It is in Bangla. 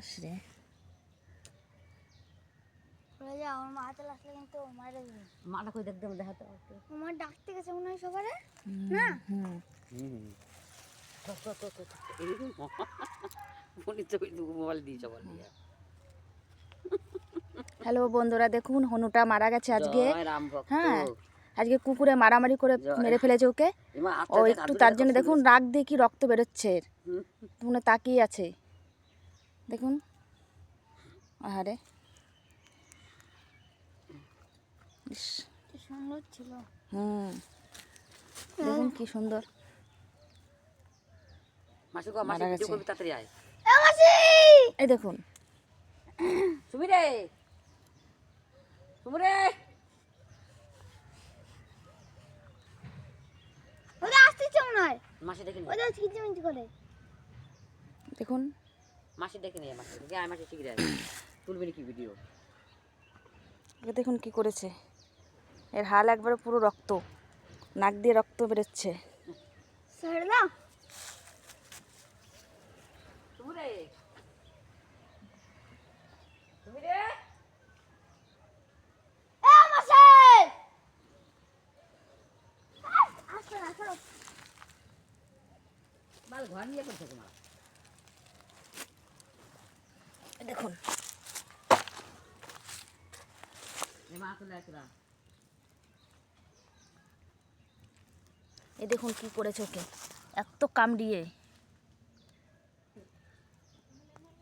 আসরে পড়ে যা আমার মা চলে আসলে কিন্তু মারা যাবে। মাটা কই দেখ দেখ দেখাতে আমার ডাকতে গেছে মনে হয় সবারে না। মোবাইল দিয়ে সবার দিয়ে। হ্যালো বন্ধুরা, দেখুন হনুটা মারা গেছে আজকে। জয় রাম ভক্ত। হ্যাঁ, আজকে কুকুরে মারামারি করে মেরে ফেলেছে ওকে। এমা ও আত্মা দেখ, একটু আত্মা তার দেখ, জন্য কষ্ট দেখুন করেছে। রাগ দিয়ে কি রক্ত বেরোচ্ছে এর। হুম। মনে তাকিয়ে আছে দেখুন। আহারে ইস, কি সুন্দর ছিল। দেখুন কি সুন্দর মাসি গো, মাসি মারা ভিডিও গেছে। করবি তাড়াতাড়ি আয়। এই দেখুন সুমি রে, সুমি রে। ওরা আসতেছে মনে হয়। মাসি দেখে নি, ওরা কিচিমিচি করে। দেখুন মাসি দেখে নি, মাসি দেখে আয়, মাসি শিখে আয়। তুলবি নাকি ভিডিও? এ দেখুন কি করেছে। এর হাল একবারে পুরো রক্ত, নাক দিয়ে রক্ত বেরোচ্ছে। ছেড়ে দাও। সুমি রে, সুমি রে। এ মাসে আসো না আসো। মাল ঘর নিয়ে করছে তোমার। এই দেখুন এমা আসলে আসলা। এই দেখুন কি করেছে ওকে, এত কামড়িয়ে।